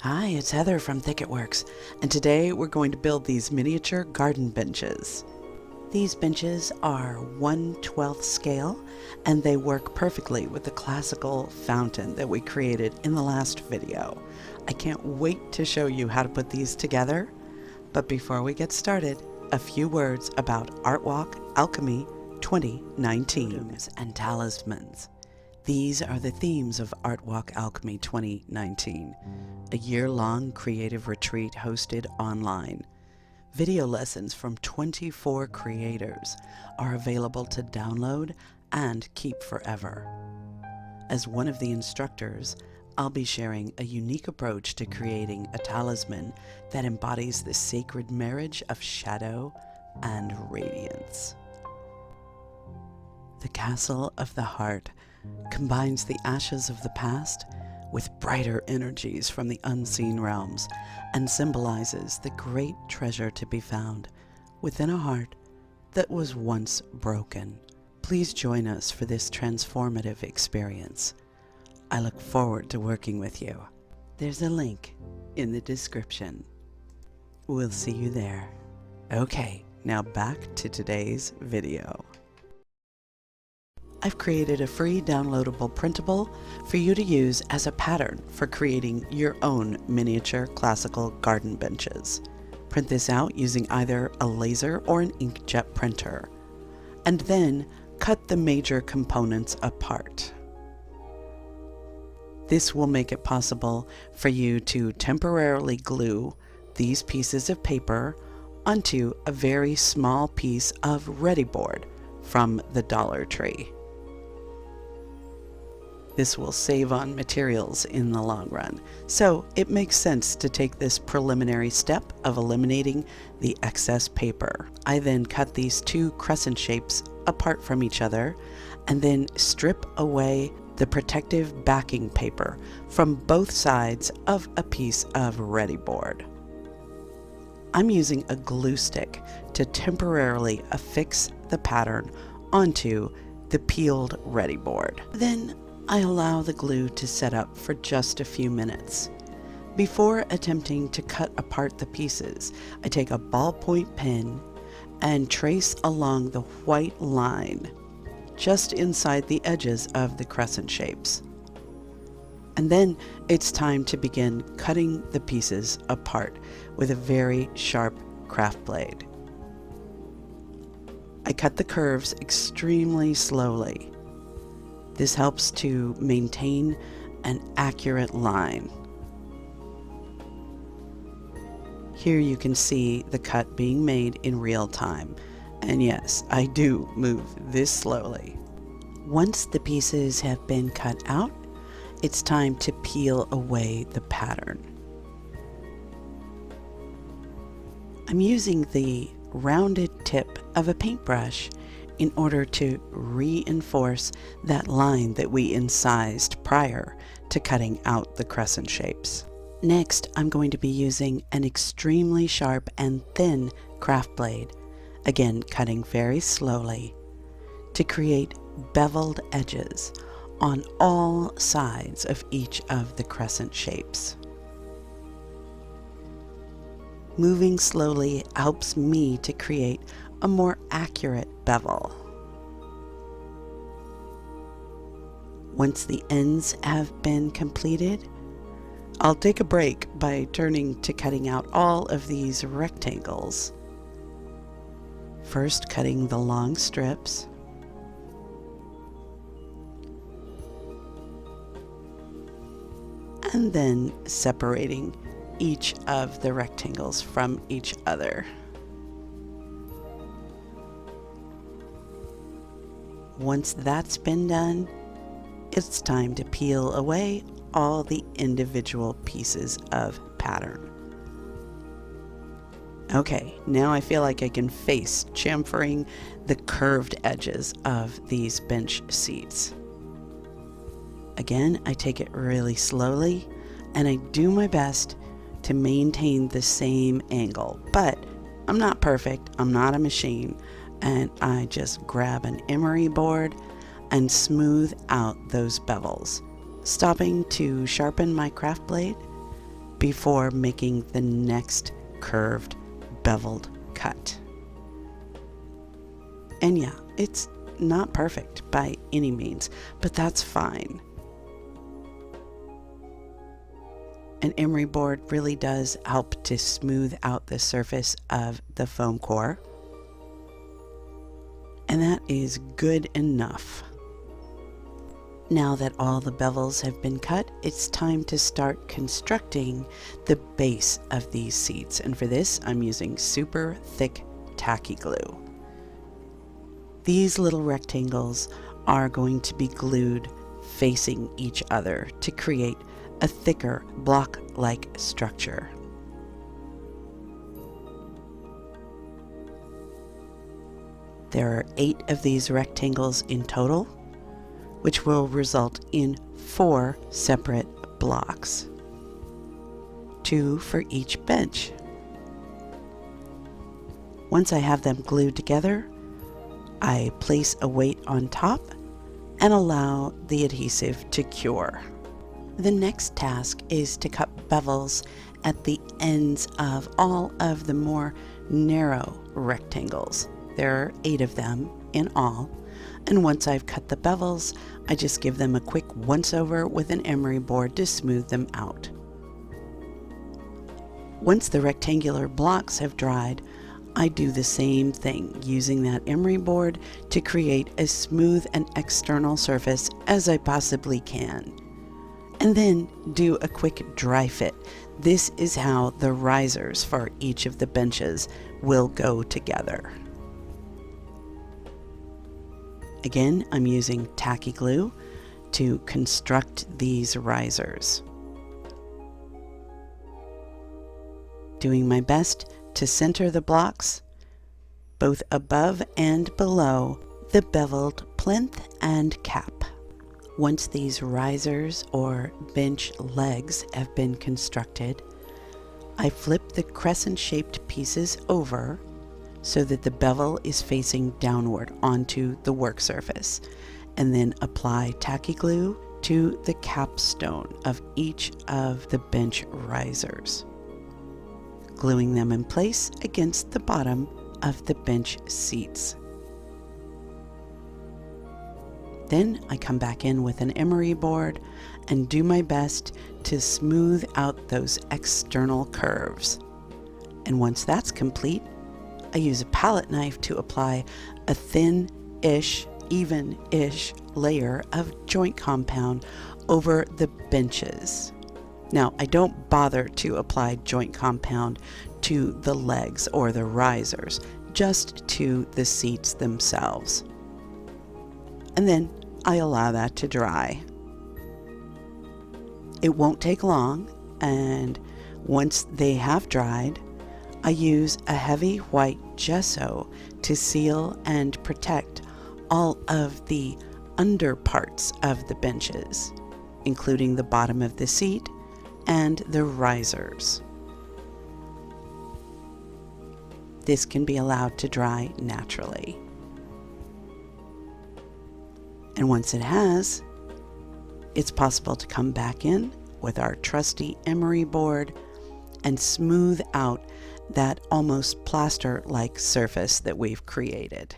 Hi, it's Heather from Thicketworks, and today we're going to build these miniature garden benches. These benches are 1/12 scale, and they work perfectly with the classical fountain that we created in the last video. I can't wait to show you how to put these together, but before we get started, a few words about Art Walk Alchemy 2019 and talismans. These are the themes of Art Walk Alchemy 2019, a year-long creative retreat hosted online. Video lessons from 24 creators are available to download and keep forever. As one of the instructors, I'll be sharing a unique approach to creating a talisman that embodies the sacred marriage of shadow and radiance. The Castle of the Heart combines the ashes of the past with brighter energies from the unseen realms and symbolizes the great treasure to be found within a heart that was once broken. Please join us for this transformative experience. I look forward to working with you. There's a link in the description. We'll see you there. Okay, now back to today's video. I've created a free downloadable printable for you to use as a pattern for creating your own miniature classical garden benches. Print this out using either a laser or an inkjet printer, and then cut the major components apart. This will make it possible for you to temporarily glue these pieces of paper onto a very small piece of Readi-Board from the Dollar Tree. This will save on materials in the long run, so it makes sense to take this preliminary step of eliminating the excess paper. I then cut these two crescent shapes apart from each other and then strip away the protective backing paper from both sides of a piece of Readi-Board. I'm using a glue stick to temporarily affix the pattern onto the peeled Readi-Board. Then I allow the glue to set up for just a few minutes. Before attempting to cut apart the pieces, I take a ballpoint pen and trace along the white line just inside the edges of the crescent shapes. And then it's time to begin cutting the pieces apart with a very sharp craft blade. I cut the curves extremely slowly. This helps to maintain an accurate line. Here you can see the cut being made in real time. And yes, I do move this slowly. Once the pieces have been cut out, it's time to peel away the pattern. I'm using the rounded tip of a paintbrush in order to reinforce that line that we incised prior to cutting out the crescent shapes. Next, I'm going to be using an extremely sharp and thin craft blade, again cutting very slowly, to create beveled edges on all sides of each of the crescent shapes. Moving slowly helps me to create a more accurate bevel. Once the ends have been completed, I'll take a break by turning to cutting out all of these rectangles. First cutting the long strips, and then separating each of the rectangles from each other. Once that's been done, it's time to peel away all the individual pieces of pattern. Okay, now I feel like I can face chamfering the curved edges of these bench seats. Again, I take it really slowly and I do my best to maintain the same angle, but I'm not perfect, I'm not a machine, and I just grab an emery board and smooth out those bevels, stopping to sharpen my craft blade before making the next curved beveled cut. And yeah, it's not perfect by any means, but that's fine. An emery board really does help to smooth out the surface of the foam core, and that is good enough. Now that all the bevels have been cut, it's time to start constructing the base of these seats, and for this I'm using super thick tacky glue. These little rectangles are going to be glued facing each other to create a thicker block-like structure. There are 8 of these rectangles in total, which will result in 4 separate blocks, 2 for each bench. Once I have them glued together, I place a weight on top and allow the adhesive to cure. The next task is to cut bevels at the ends of all of the more narrow rectangles. There are 8 of them in all, and once I've cut the bevels, I just give them a quick once-over with an emery board to smooth them out. Once the rectangular blocks have dried, I do the same thing, using that emery board to create as smooth an external surface as I possibly can, and then do a quick dry fit. This is how the risers for each of the benches will go together. Again, I'm using tacky glue to construct these risers. Doing my best to center the blocks, both above and below the beveled plinth and cap. Once these risers or bench legs have been constructed, I flip the crescent-shaped pieces over so that the bevel is facing downward onto the work surface, and then apply tacky glue to the capstone of each of the bench risers, gluing them in place against the bottom of the bench seats. Then I come back in with an emery board and do my best to smooth out those external curves. And once that's complete, I use a palette knife to apply a thin-ish, even-ish layer of joint compound over the benches. Now, I don't bother to apply joint compound to the legs or the risers, just to the seats themselves. And then I allow that to dry. It won't take long, and once they have dried, I use a heavy white gesso to seal and protect all of the under parts of the benches, including the bottom of the seat and the risers. This can be allowed to dry naturally. And once it has, it's possible to come back in with our trusty emery board and smooth out that almost plaster-like surface that we've created.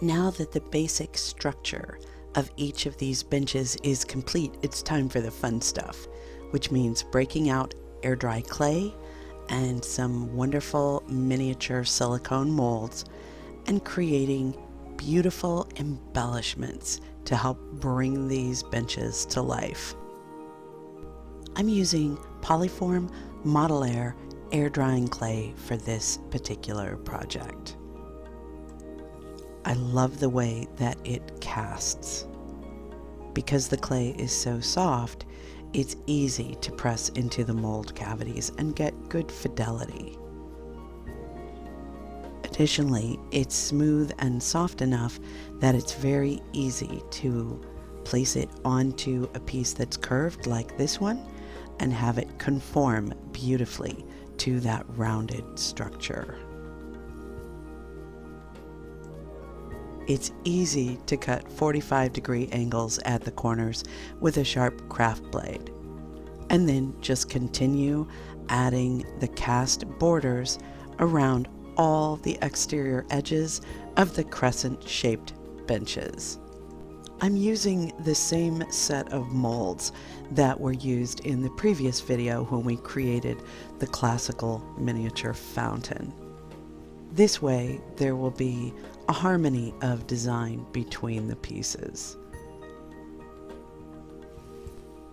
Now that the basic structure of each of these benches is complete, it's time for the fun stuff, which means breaking out air dry clay and some wonderful miniature silicone molds and creating beautiful embellishments to help bring these benches to life. I'm using Polyform Model Air drying clay for this particular project. I love the way that it casts. Because the clay is so soft, it's easy to press into the mold cavities and get good fidelity. Additionally, it's smooth and soft enough that it's very easy to place it onto a piece that's curved like this one and have it conform beautifully to that rounded structure. It's easy to cut 45-degree angles at the corners with a sharp craft blade. And then just continue adding the cast borders around all the exterior edges of the crescent-shaped benches. I'm using the same set of molds that were used in the previous video when we created the classical miniature fountain. This way, there will be a harmony of design between the pieces.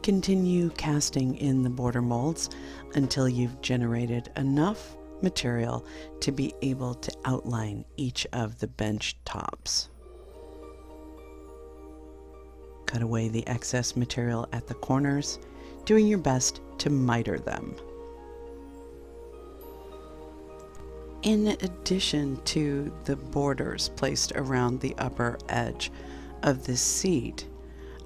Continue casting in the border molds until you've generated enough material to be able to outline each of the bench tops. Cut away the excess material at the corners, doing your best to miter them. In addition to the borders placed around the upper edge of the seat,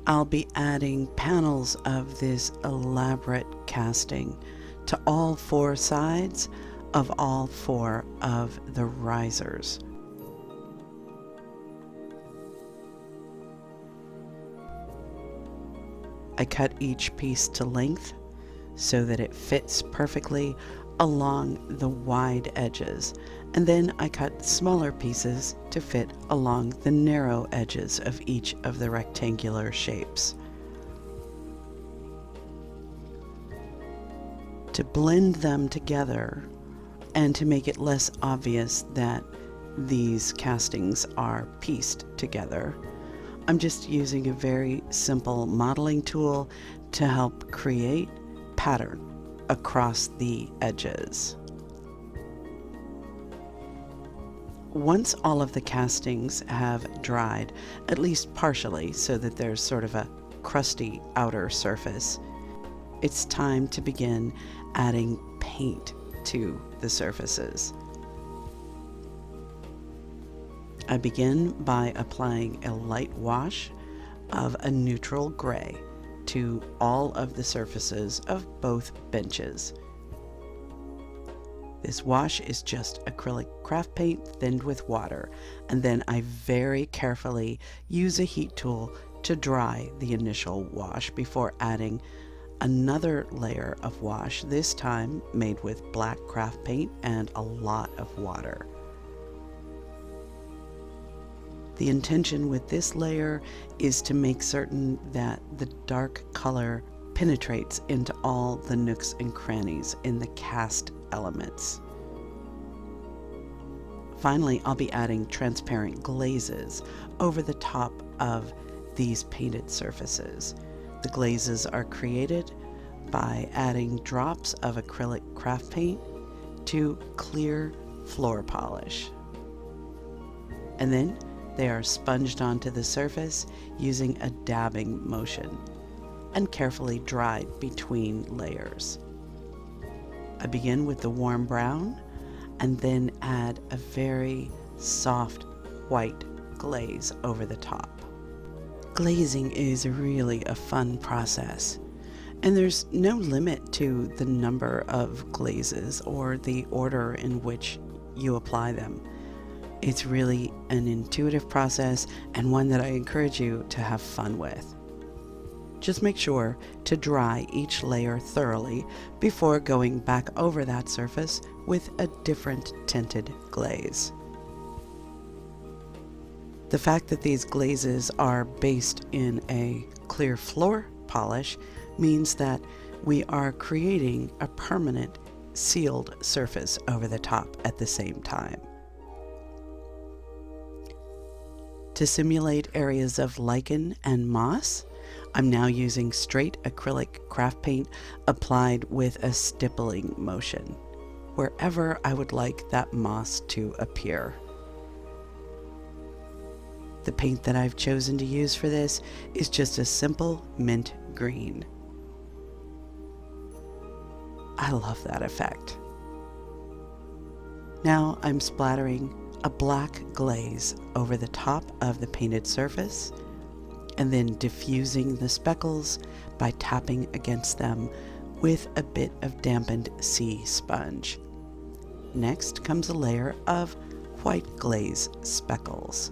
I'll be adding panels of this elaborate casting to all four sides of all four of the risers. I cut each piece to length so that it fits perfectly along the wide edges, and then I cut smaller pieces to fit along the narrow edges of each of the rectangular shapes. To blend them together and to make it less obvious that these castings are pieced together, I'm just using a very simple modeling tool to help create pattern across the edges. Once all of the castings have dried, at least partially, so that there's sort of a crusty outer surface, it's time to begin adding paint to the surfaces. I begin by applying a light wash of a neutral gray to all of the surfaces of both benches. This wash is just acrylic craft paint thinned with water, and then I very carefully use a heat tool to dry the initial wash before adding another layer of wash, this time made with black craft paint and a lot of water. The intention with this layer is to make certain that the dark color penetrates into all the nooks and crannies in the cast elements. Finally, I'll be adding transparent glazes over the top of these painted surfaces. The glazes are created by adding drops of acrylic craft paint to clear floor polish. And then they are sponged onto the surface using a dabbing motion and carefully dried between layers. I begin with the warm brown and then add a very soft white glaze over the top. Glazing is really a fun process, and there's no limit to the number of glazes or the order in which you apply them. It's really an intuitive process and one that I encourage you to have fun with. Just make sure to dry each layer thoroughly before going back over that surface with a different tinted glaze. The fact that these glazes are based in a clear floor polish means that we are creating a permanent sealed surface over the top at the same time. To simulate areas of lichen and moss, I'm now using straight acrylic craft paint applied with a stippling motion, wherever I would like that moss to appear. The paint that I've chosen to use for this is just a simple mint green. I love that effect. Now I'm splattering a black glaze over the top of the painted surface and then diffusing the speckles by tapping against them with a bit of dampened sea sponge. Next comes a layer of white glaze speckles.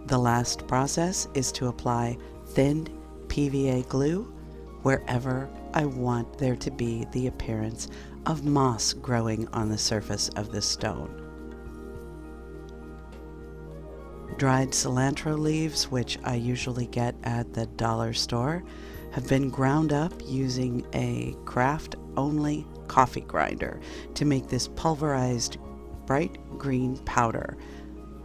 The last process is to apply thin PVA glue wherever I want there to be the appearance of moss growing on the surface of the stone. Dried cilantro leaves, which I usually get at the dollar store, have been ground up using a craft-only coffee grinder to make this pulverized bright green powder.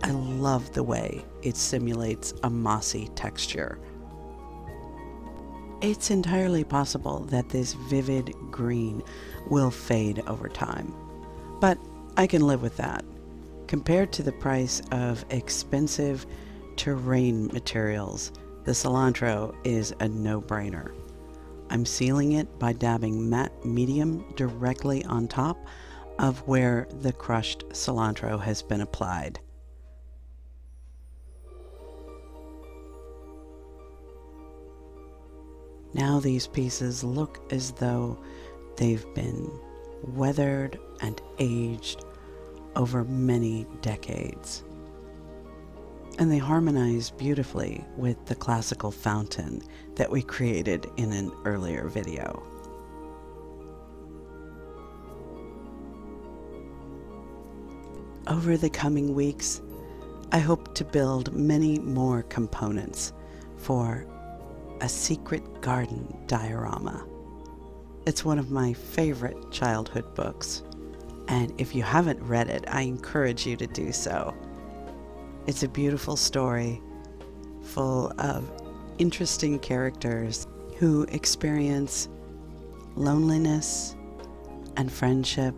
I love the way it simulates a mossy texture. It's entirely possible that this vivid green will fade over time, but I can live with that. Compared to the price of expensive terrain materials, the cilantro is a no-brainer. I'm sealing it by dabbing matte medium directly on top of where the crushed cilantro has been applied. Now these pieces look as though they've been weathered and aged over many decades. And they harmonize beautifully with the classical fountain that we created in an earlier video. Over the coming weeks, I hope to build many more components for a secret garden diorama. It's one of my favorite childhood books, and if you haven't read it, I encourage you to do so. It's a beautiful story full of interesting characters who experience loneliness and friendship,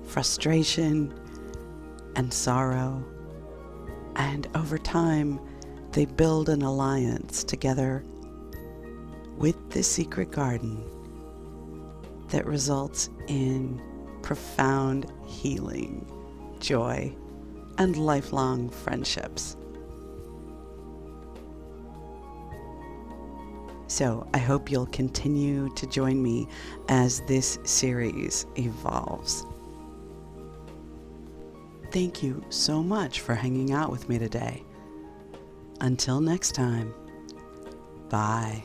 frustration and sorrow, and over time they build an alliance together with the secret garden that results in profound healing, joy, and lifelong friendships. So I hope you'll continue to join me as this series evolves. Thank you so much for hanging out with me today. Until next time, bye.